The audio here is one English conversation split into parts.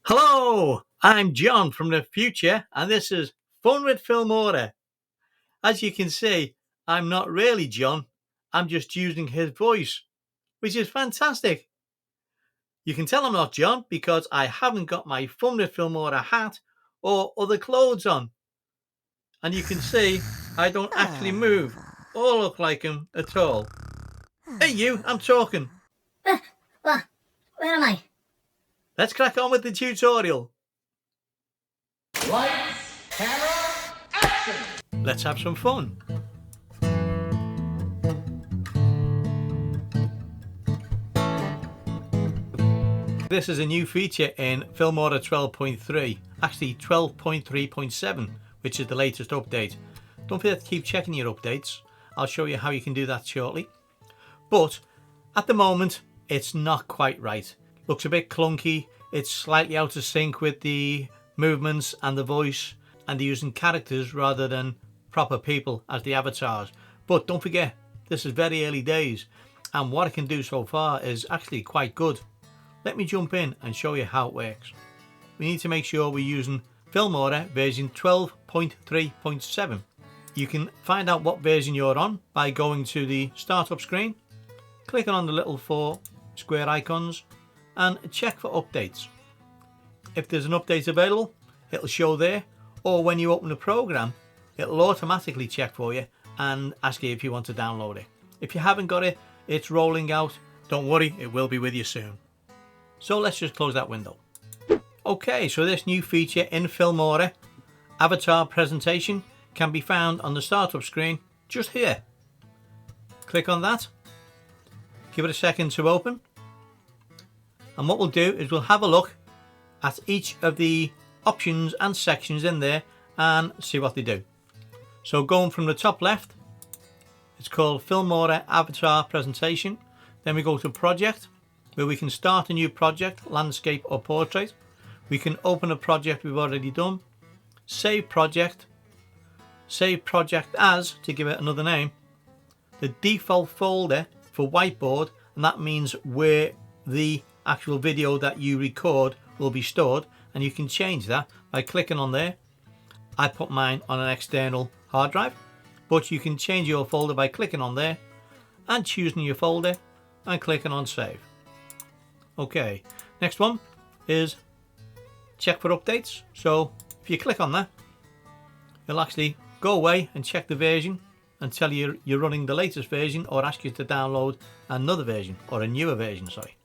Hello, I'm John from the future, and this is Fun with Filmora. As you can see, I'm not really John, I'm just using his voice, which is fantastic. You can tell I'm not John because I haven't got my Fun with Filmora hat or other clothes on. And you can see I don't actually move or look like him at all. Hey, you, I'm talking. What? Where am I? Let's crack on with the tutorial. Lights, camera, action! Let's have some fun. This is a new feature in Filmora 12.3, actually 12.3.7, which is the latest update. Don't forget to keep checking your updates. I'll show you how you can do that shortly. But at the moment, it's not quite right. Looks a bit clunky. It's slightly out of sync with the movements and the voice, and they're using characters rather than proper people as the avatars. But don't forget, this is very early days, and what I can do so far is actually quite good. Let me jump in and show you how it works. We need to make sure we're using Filmora version 12.3.7. You can find out what version you're on by going to the startup screen, clicking on the little 4 square icons and check for updates. If there's an update available, it'll show there, or when you open the program, it'll automatically check for you and ask you if you want to download it. If you haven't got it, it's rolling out. Don't worry, it will be with you soon. So let's just close that window. Okay, so this new feature in Filmora, avatar presentation, can be found on the startup screen just here. Click on that, give it a second to open, and what we'll do is we'll have a look at each of the options and sections in there and see what they do. So going from the top left, it's called Filmora Avatar Presentation. Then we go to Project, where we can start a new project, landscape or portrait. We can open a project we've already done, save project as to give it another name, the default folder for whiteboard, and that means where the actual video that you record will be stored, and you can change that by clicking on there. I put mine on an external hard drive, but you can change your folder by clicking on there and choosing your folder and clicking on save. Okay, next one is check for updates. So if you click on that, it'll actually go away and check the version and tell you you're running the latest version, or ask you to download another version or a newer version, sorry.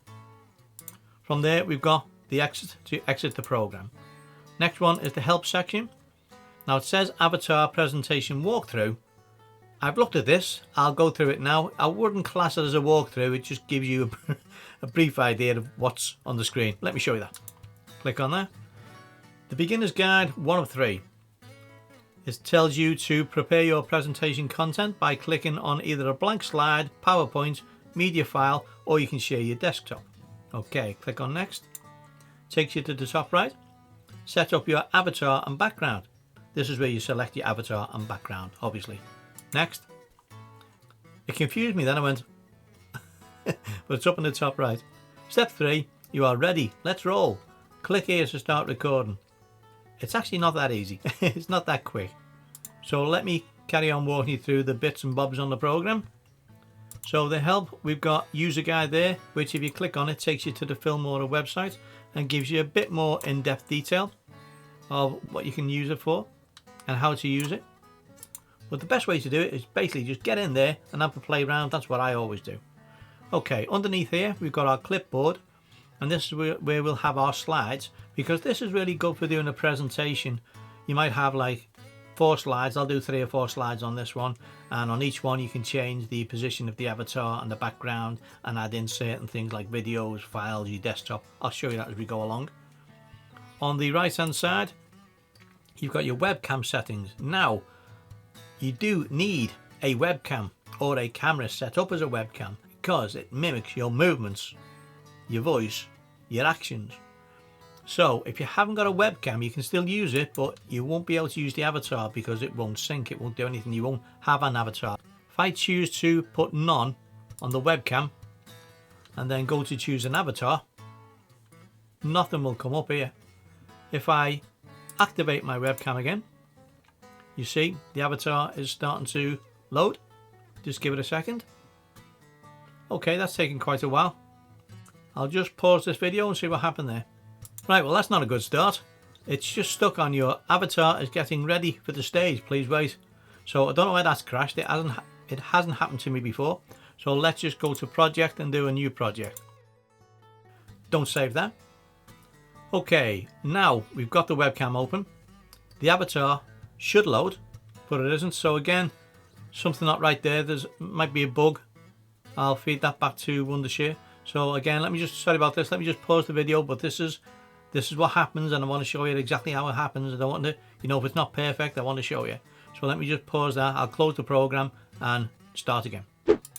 From there we've got the exit to exit the program. Next one is the help section. Now it says avatar presentation walkthrough. I've looked at this, I'll go through it now. I wouldn't class it as a walkthrough, it just gives you a brief idea of what's on the screen. Let me show you that. Click on that. The beginner's guide 1 of 3. It tells you to prepare your presentation content by clicking on either a blank slide, PowerPoint, media file, or you can share your desktop. Okay, click on next. Takes you to the top right. Set up your avatar and background. This is where you select your avatar and background, obviously. Next. It confused me then, I went, but it's up in the top right. Step 3, you are ready, let's roll. Click here to start recording. It's actually not that easy, it's not that quick. So let me carry on walking you through the bits and bobs on the program. So the help, we've got user guide there, which if you click on it takes you to the Filmora website and gives you a bit more in-depth detail of what you can use it for and how to use it. But the best way to do it is basically just get in there and have a play around. That's what I always do. Okay, underneath here we've got our clipboard, and this is where we'll have our slides, because this is really good for doing a presentation. You might have like 4 slides. I'll do 3 or 4 slides on this one, and on each one you can change the position of the avatar and the background and add in certain things like videos, files, your desktop. I'll show you that as we go along. On the right hand side you've got your webcam settings. Now you do need a webcam or a camera set up as a webcam, because it mimics your movements, your voice, your actions. So if you haven't got a webcam, you can still use it, but you won't be able to use the avatar because it won't sync, it won't do anything, you won't have an avatar. If I choose to put none on the webcam and then go to choose an avatar, nothing will come up here. if I activate my webcam again, you see the avatar is starting to load. Just give it a second. Okay, that's taken quite a while. I'll just pause this video and see what happened there. Right, well that's not a good start. It's just stuck on your avatar is getting ready for the stage. Please wait. So I don't know why that's crashed. It hasn't happened to me before. So let's just go to project and do a new project. Don't save that. Okay, now we've got the webcam open. The avatar should load, but it isn't. So again, something not right there. Might be a bug. I'll feed that back to Wondershare. So again, sorry about this. Let me just pause the video. But this is what happens, and I want to show you exactly how it happens. I don't want to, if it's not perfect, I want to show you. So let me just pause that. I'll close the program and start again.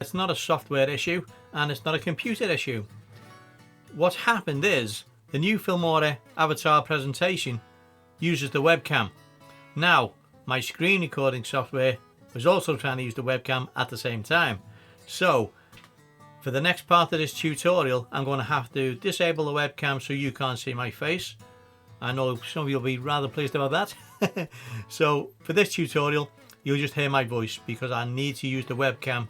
It's not a software issue, and it's not a computer issue. What happened is the new Filmora avatar presentation uses the webcam. Now, my screen recording software was also trying to use the webcam at the same time. So, for the next part of this tutorial, I'm going to have to disable the webcam so you can't see my face. I know some of you will be rather pleased about that. So, for this tutorial, you'll just hear my voice because I need to use the webcam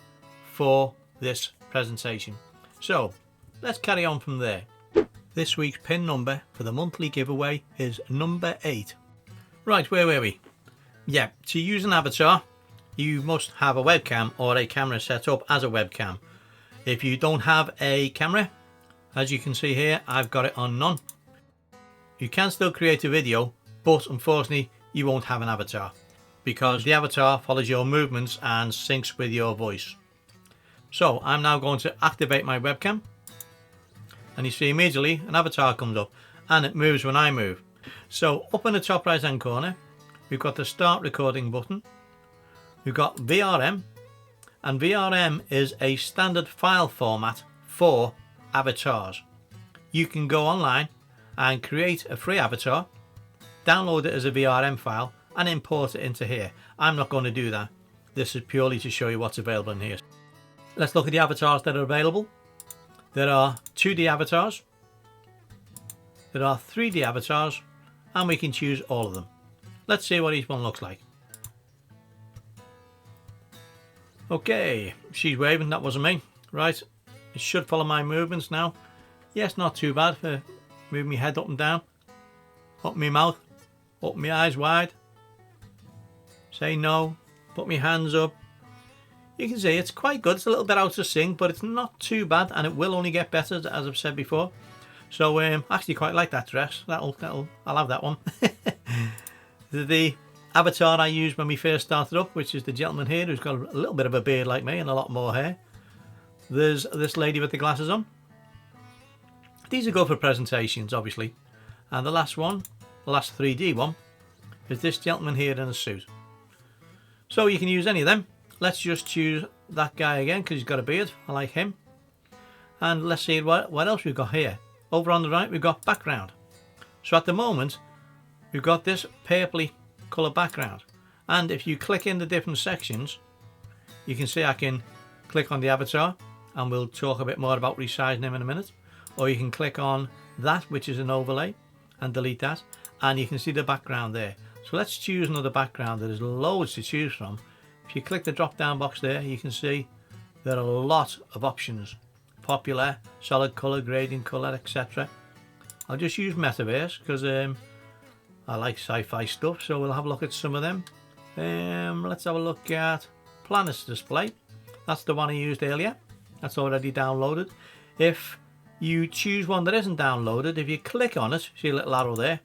for this presentation. So, let's carry on from there. This week's pin number for the monthly giveaway is number 8. Right, where were we? Yeah, to use an avatar, you must have a webcam or a camera set up as a webcam. If you don't have a camera, as you can see here, I've got it on none. You can still create a video, but unfortunately, you won't have an avatar because the avatar follows your movements and syncs with your voice. So I'm now going to activate my webcam. And you see immediately an avatar comes up and it moves when I move. So up in the top right hand corner, we've got the start recording button. We've got VRM, and VRM is a standard file format for avatars. You can go online and create a free avatar, download it as a VRM file and import it into here. I'm not going to do that. This is purely to show you what's available in here. Let's look at the avatars that are available. There are 2D avatars, there are 3D avatars, and we can choose all of them. Let's see what each one looks like. Okay, she's waving, that wasn't me. Right, it should follow my movements now. Yes, not too bad for moving my head up and down, up my mouth, up my eyes wide, say no, put my hands up. You can see it's quite good. It's a little bit out of sync, but it's not too bad, and it will only get better, as I've said before. So I actually quite like that dress. I'll have that one. The avatar I used when we first started up, which is the gentleman here who's got a little bit of a beard like me and a lot more hair. There's this lady with the glasses on. These are good for presentations, obviously. And the last one, the last 3D one, is this gentleman here in a suit. So you can use any of them. Let's just choose that guy again because he's got a beard. I like him. And let's see what else we've got here. Over on the right, we've got background. So at the moment, we've got this purpley colour background. And if you click in the different sections, you can see I can click on the avatar, and we'll talk a bit more about resizing him in a minute. Or you can click on that, which is an overlay, and delete that. And you can see the background there. So let's choose another background. There's loads to choose from. If you click the drop down box there, you can see there are a lot of options. Popular, solid colour, gradient colour, etc. I'll just use Metaverse because I like sci-fi stuff, so we'll have a look at some of them. Let's have a look at Planets Display. That's the one I used earlier. That's already downloaded. If you choose one that isn't downloaded, if you click on it, see a little arrow there,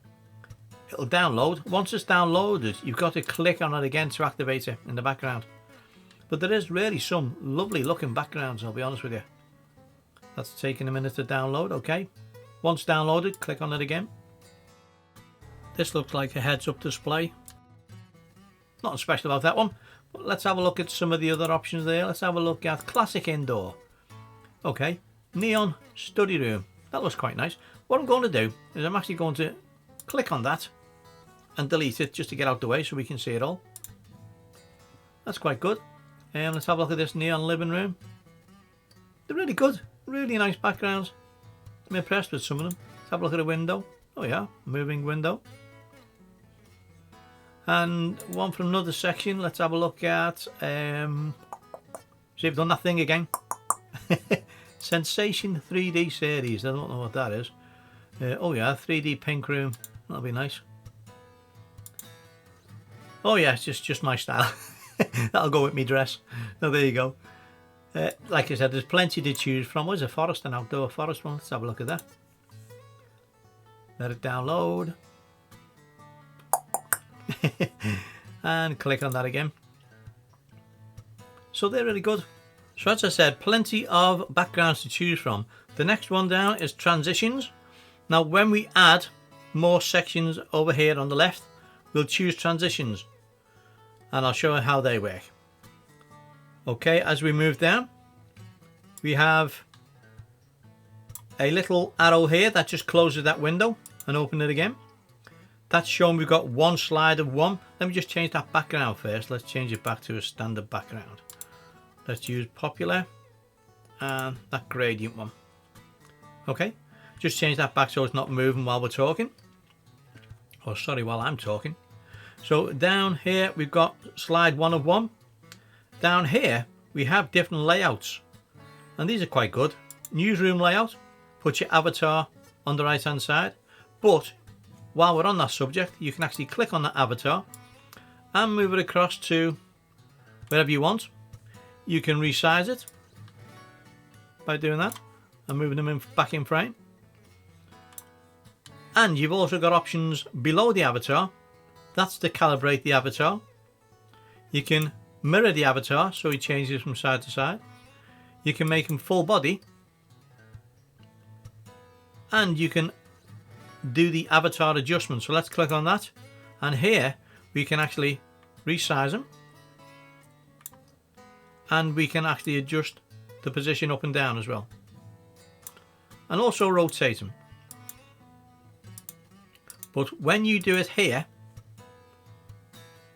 it'll download. Once it's downloaded, you've got to click on it again to activate it in the background. But there is really some lovely looking backgrounds, I'll be honest with you. That's taking a minute to download, okay. Once downloaded, click on it again. This looks like a heads-up display. Nothing special about that one, but let's have a look at some of the other options there. Let's have a look at Classic Indoor. Okay, Neon Study Room. That looks quite nice. What I'm going to do is I'm actually going to click on that and delete it just to get out the way so we can see it all. That's quite good. Let's have a look at this Neon Living Room. They're really good, really nice backgrounds. I'm impressed with some of them. Let's have a look at a window. Oh yeah, moving window. And one from another section. Let's have a look at, see if I've done that thing again. Sensation 3D series. I don't know what that is. Oh yeah, 3D pink room. That'll be nice. Oh yeah, it's just my style. That'll go with me dress. Oh, there you go. Like I said, there's plenty to choose from. Where's a forest, an outdoor forest one? Let's have a look at that. Let it download. And click on that again. So they're really good. So as I said, plenty of backgrounds to choose from. The next one down is transitions. Now when we add more sections over here on the left, we'll choose transitions. And I'll show you how they work. Okay, as we move down, we have a little arrow here that just closes that window and open it again. That's showing we've got one slide of one. Let me just change that background first. Let's change it back to a standard background. Let's use popular and that gradient one. Okay, just change that back so it's not moving while we're talking. Or sorry, while I'm talking. So down here we've got slide 1 of 1. Down here we have different layouts, and these are quite good. Newsroom layout, put your avatar on the right hand side, but while we're on that subject, you can actually click on that avatar and move it across to wherever you want. You can resize it by doing that and moving them back in frame. And you've also got options below the avatar. That's to calibrate the avatar. You can mirror the avatar so he changes from side to side. You can make him full body. And you can do the avatar adjustment. So let's click on that. And here we can actually resize him. And we can actually adjust the position up and down as well. And also rotate him. But when you do it here,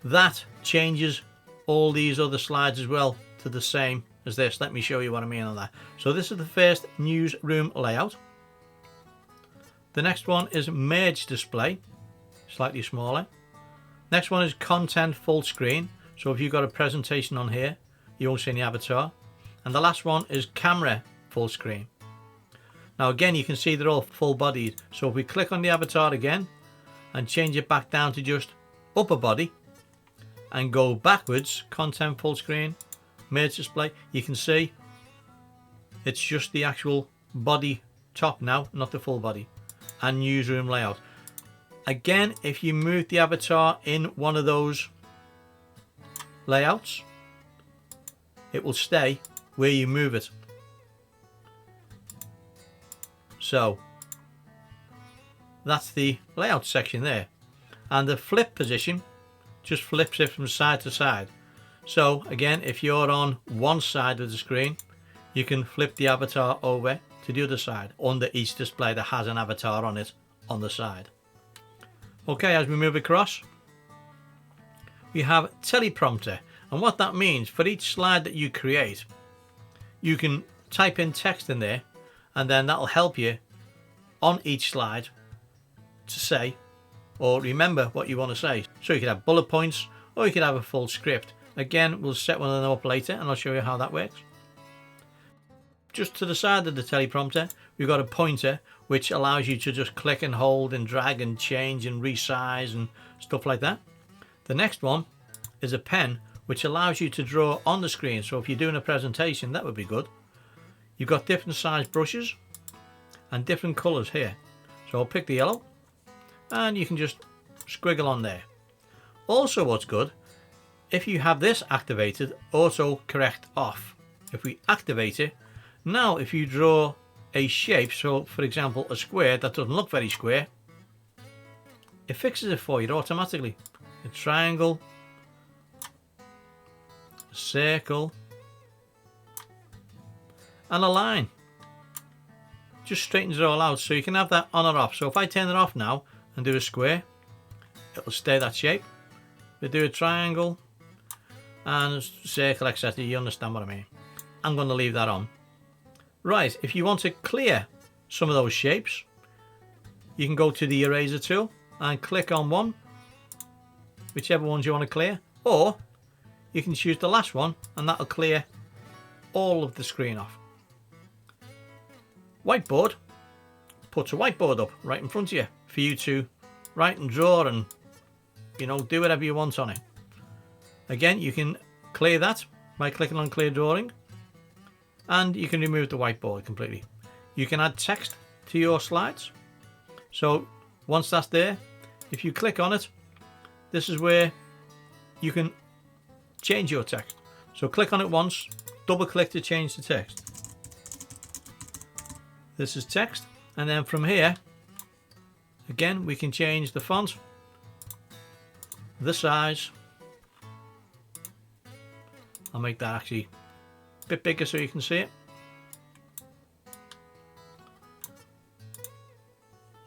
that changes all these other slides as well to the same as this. Let me show you what I mean on that. So this is the first newsroom layout. The next one is merge display, slightly smaller. Next one is content full screen. So if you've got a presentation on here, you won't see any avatar. And the last one is camera full screen. Now again, you can see they're all full bodied. So if we click on the avatar again and change it back down to just upper body and go backwards, content full screen, merge display, you can see it's just the actual body top now, not the full body. And newsroom layout. Again, if you move the avatar in one of those layouts, it will stay where you move it. So that's the layout section there. And the flip position just flips it from side to side. So again, if you're on one side of the screen, you can flip the avatar over to the other side under each display that has an avatar on it on the side. Okay, as we move across, we have teleprompter. And what that means, for each slide that you create, you can type in text in there, and then that'll help you on each slide to say or remember what you want to say. So you could have bullet points, or you could have a full script. Again, we'll set one of them up later and I'll show you how that works. Just to the side of the teleprompter, we've got a pointer which allows you to just click and hold and drag and change and resize and stuff like that. The next one is a pen which allows you to draw on the screen. So if you're doing a presentation, that would be good. You've got different size brushes and different colors here. So I'll pick the yellow and you can just squiggle on there. Also what's good, if you have this activated, auto correct off. If we activate it, now if you draw a shape, so for example a square that doesn't look very square, it fixes it for you automatically. A triangle, a circle and a line. Just straightens it all out, so you can have that on or off. So if I turn it off now and do a square, it'll stay that shape. We do a triangle and a circle, etc. You understand what I mean. I'm going to leave that on. Right, if you want to clear some of those shapes, you can go to the eraser tool and click on one, whichever ones you want to clear, or you can choose the last one and that'll clear all of the screen off. Whiteboard puts a whiteboard up right in front of you for you to write and draw and, you know, do whatever you want on it. Again, you can clear that by clicking on clear drawing, and you can remove the whiteboard completely. You can add text to your slides. So once that's there, if you click on it, this is where you can change your text. So click on it once, double click to change the text. This is text, and then from here, again, we can change the font, the size. I'll make that actually a bit bigger so you can see it.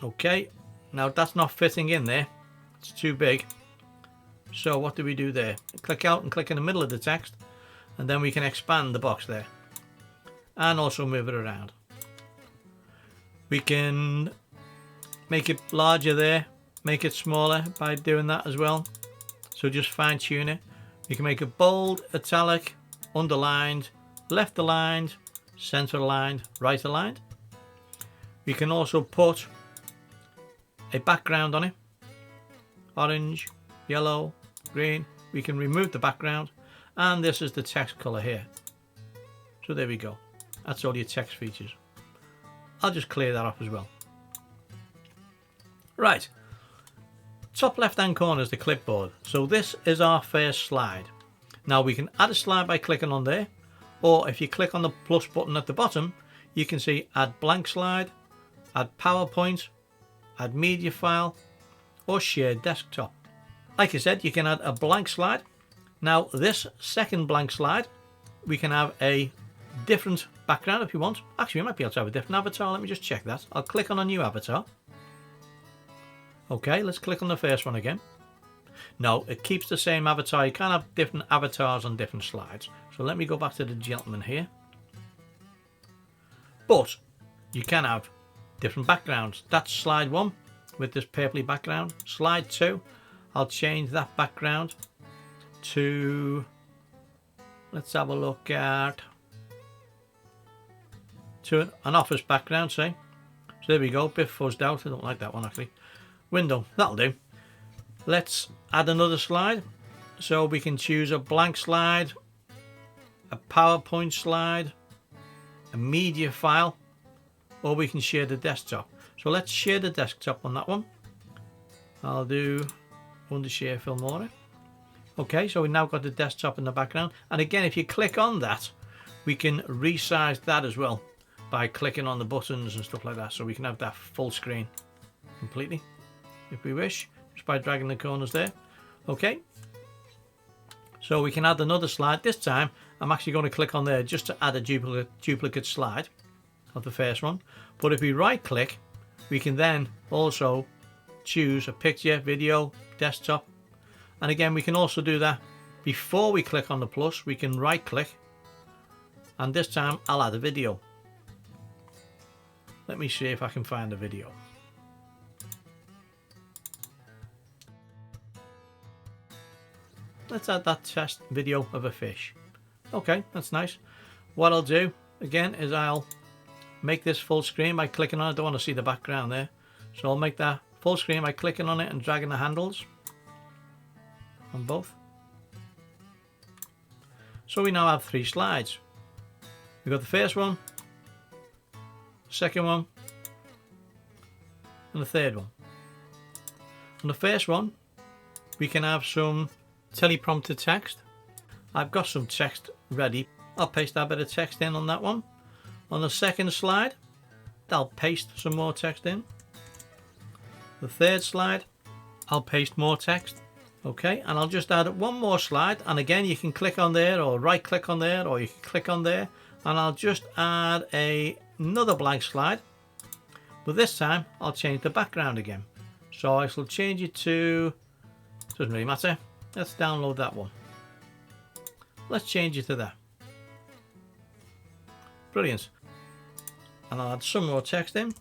Okay, now that's not fitting in there, it's too big. So what do we do there? Click out and click in the middle of the text, and then we can expand the box there and also move it around. We can make it larger there, make it smaller by doing that as well. So just fine tune it. You can make it bold, italic, underlined, left aligned, center aligned, right aligned. We can also put a background on it, orange, yellow, green. We can remove the background, and this is the text color here. So there we go. That's all your text features. I'll just clear that off as well. Right, top left hand corner is the clipboard. So this is our first slide. Now we can add a slide by clicking on there, or if you click on the plus button at the bottom, you can see add blank slide, add PowerPoint, add media file, or share desktop. Like I said, you can add a blank slide. Now this second blank slide, we can have a different background if you want. Actually, we might be able to have a different avatar. Let me just check that. I'll click on a new avatar. Okay, let's click on the first one again. No, it keeps the same avatar. You can have different avatars on different slides. So let me go back to the gentleman here. But you can have different backgrounds. That's slide 1 with this purpley background. Slide 2, I'll change that background to, let's have a look at, to an office background, say. So there we go, bit fuzzed out. I don't like that one actually. Window, that'll do. Let's add another slide. So we can choose a blank slide, a PowerPoint slide, a media file, or we can share the desktop. So let's share the desktop on that one. I'll do Wondershare Filmora. Okay, so we've now got the desktop in the background. And again, if you click on that, we can resize that as well by clicking on the buttons and stuff like that. So we can have that full screen completely if we wish, just by dragging the corners there. Okay, so we can add another slide. This time I'm actually going to click on there just to add a duplicate slide of the first one. But if we right click, we can then also choose a picture, video, desktop. And again, we can also do that before we click on the plus. We can right click, and this time I'll add a video. Let me see if I can find a video. Let's add that test video of a fish. Okay, that's nice. What I'll do again is I'll make this full screen by clicking on it. I don't want to see the background there. So I'll make that full screen by clicking on it and dragging the handles on both. So we now have 3 slides. We've got the first one, second one, and the third one. On the first one, we can have some teleprompter text. I've got some text ready. I'll paste that bit of text in on that one. On the second slide, I'll paste some more text in. The third slide, I'll paste more text. Okay, and I'll just add one more slide, and again you can click on there or right click on there, or you can click on there, and I'll just add another blank slide, but this time I'll change the background again. So I shall change it to, doesn't really matter, let's download that one. Let's change it to that. Brilliant. And I'll add some more text in.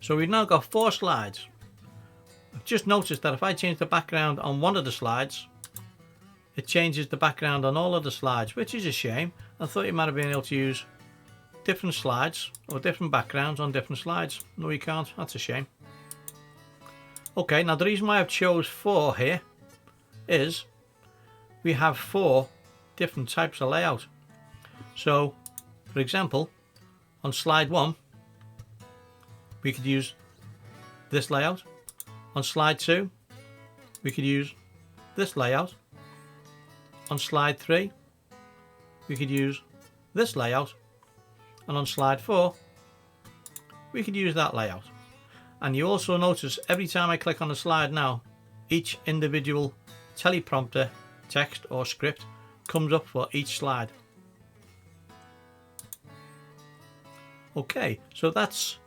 So we've now got 4 slides. I've just noticed that if I change the background on one of the slides, it changes the background on all of the slides, which is a shame. I thought you might have been able to use different slides or different backgrounds on different slides. No, you can't. That's a shame. Okay, now the reason why I've chose 4 here is we have 4 different types of layout. So, for example, on slide 1, we could use this layout. On slide 2, we could use this layout. On slide 3, we could use this layout. And on slide 4, we could use that layout. And you also notice every time I click on the slide now, each individual teleprompter text or script comes up for each slide. Okay, so that's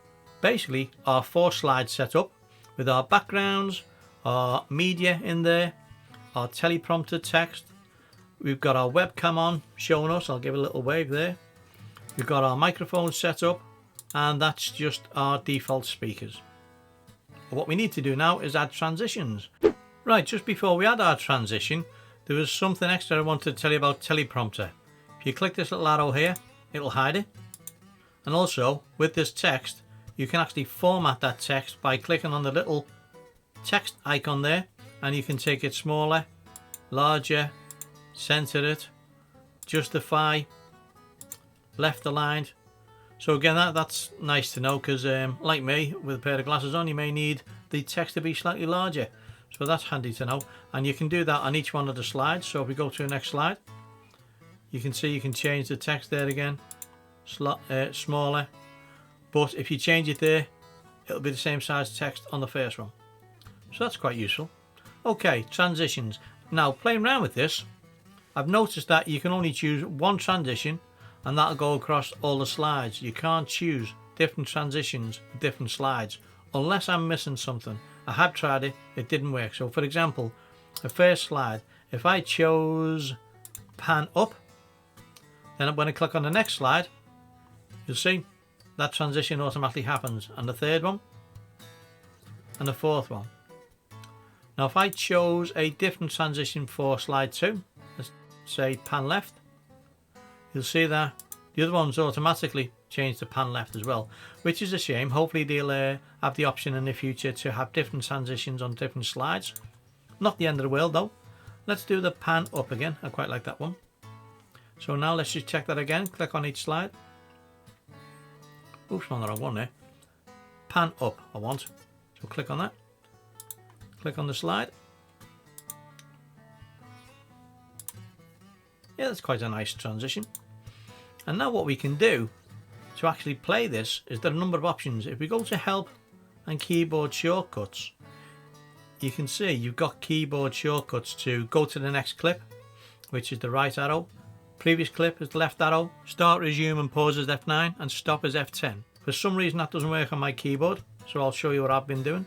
basically our 4 slides set up with our backgrounds, our media in there, our teleprompter text. We've got our webcam on showing us. I'll give it a little wave there. We've got our microphone set up, and that's just our default speakers. What we need to do now is add transitions. Right, just before we add our transition, there was something extra I wanted to tell you about teleprompter. If you click this little arrow here, it'll hide it. And also, with this text, you can actually format that text by clicking on the little text icon there, and you can take it smaller, larger, center it, justify, left aligned. So again, that's nice to know, because like me, with a pair of glasses on, you may need the text to be slightly larger. So that's handy to know. And you can do that on each one of the slides. So if we go to the next slide, you can see you can change the text there again, smaller. But if you change it there, it'll be the same size text on the first one. So that's quite useful. Okay, transitions. Now, playing around with this, I've noticed that you can only choose one transition, and that'll go across all the slides. You can't choose different transitions for different slides unless I'm missing something. I have tried it, it didn't work. So for example, the first slide, if I chose pan up, then when I click on the next slide, you'll see that transition automatically happens, and the third one and the fourth one. Now if I chose a different transition for slide 2, let's say pan left, you'll see that the other ones automatically change to pan left as well, which is a shame. Hopefully they'll have the option in the future to have different transitions on different slides. Not the end of the world though. Let's do the pan up again. I quite like that one. So now let's just check that again. Click on each slide. Oops, I'm on the wrong one there. Pan up I want. So click on that. Click on the slide. Yeah, that's quite a nice transition. And now what we can do to actually play this is there are a number of options. If we go to help and keyboard shortcuts, you can see you've got keyboard shortcuts to go to the next clip, which is the right arrow. Previous clip is the left arrow. Start, resume and pause is F9 and stop is F10. For some reason that doesn't work on my keyboard, so I'll show you what I've been doing.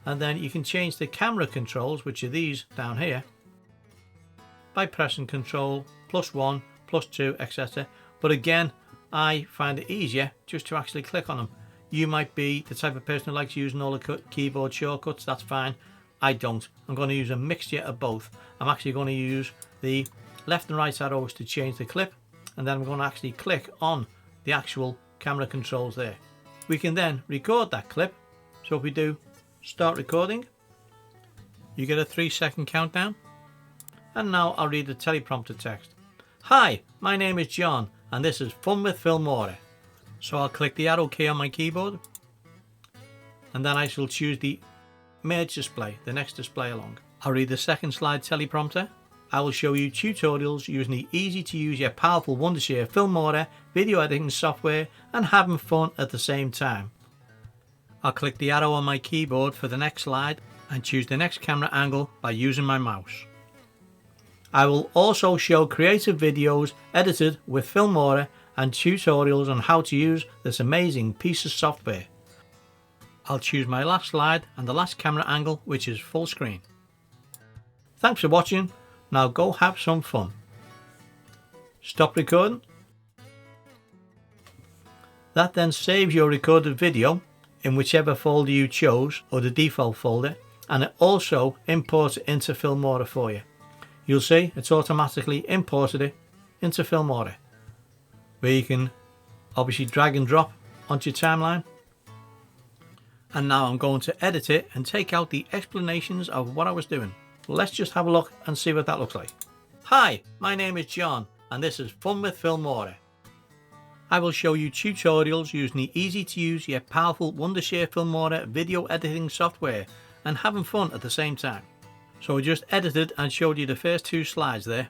And then you can change the camera controls, which are these down here, by pressing Control +1, +2, etc. But again, I find it easier just to actually click on them. You might be the type of person who likes using all the keyboard shortcuts, that's fine. I don't. I'm going to use a mixture of both. I'm actually going to use the left and right arrows to change the clip, and then I'm going to actually click on the actual camera controls there. We can then record that clip. So if we do start recording, you get a 3-second countdown. And now I'll read the teleprompter text. Hi, my name is John and this is Fun with Filmora. So I'll click the arrow key on my keyboard, and then I shall choose the merge display, the next display along. I'll read the second slide teleprompter. I will show you tutorials using the easy to use yet powerful Wondershare Filmora video editing software and having fun at the same time. I'll click the arrow on my keyboard for the next slide and choose the next camera angle by using my mouse. I will also show creative videos edited with Filmora and tutorials on how to use this amazing piece of software. I'll choose my last slide and the last camera angle, which is full screen. Thanks for watching. Now go have some fun. Stop recording. That then saves your recorded video in whichever folder you chose or the default folder, and it also imports it into Filmora for you. You'll see it's automatically imported it into Filmora, where you can obviously drag and drop onto your timeline. And now I'm going to edit it and take out the explanations of what I was doing. Let's just have a look and see what that looks like. Hi, my name is John and this is Fun with Filmora. I will show you tutorials using the easy to use yet powerful Wondershare Filmora video editing software and having fun at the same time. So I just edited and showed you the first 2 slides there.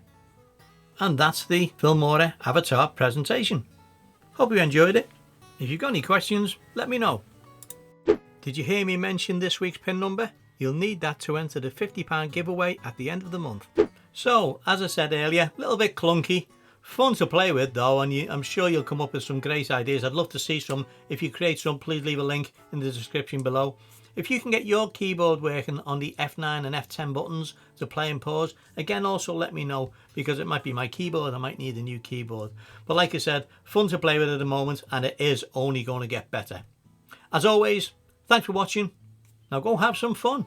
And that's the Filmora avatar presentation. Hope you enjoyed it. If you've got any questions, let me know. Did you hear me mention this week's pin number? You'll need that to enter the £50 giveaway at the end of the month. So, as I said earlier, a little bit clunky. Fun to play with though, and I'm sure you'll come up with some great ideas. I'd love to see some. If you create some, please leave a link in the description below. If you can get your keyboard working on the F9 and F10 buttons to play and pause, again also let me know, because it might be my keyboard, I might need a new keyboard. But like I said, fun to play with at the moment, and it is only going to get better. As always, thanks for watching. Now go have some fun.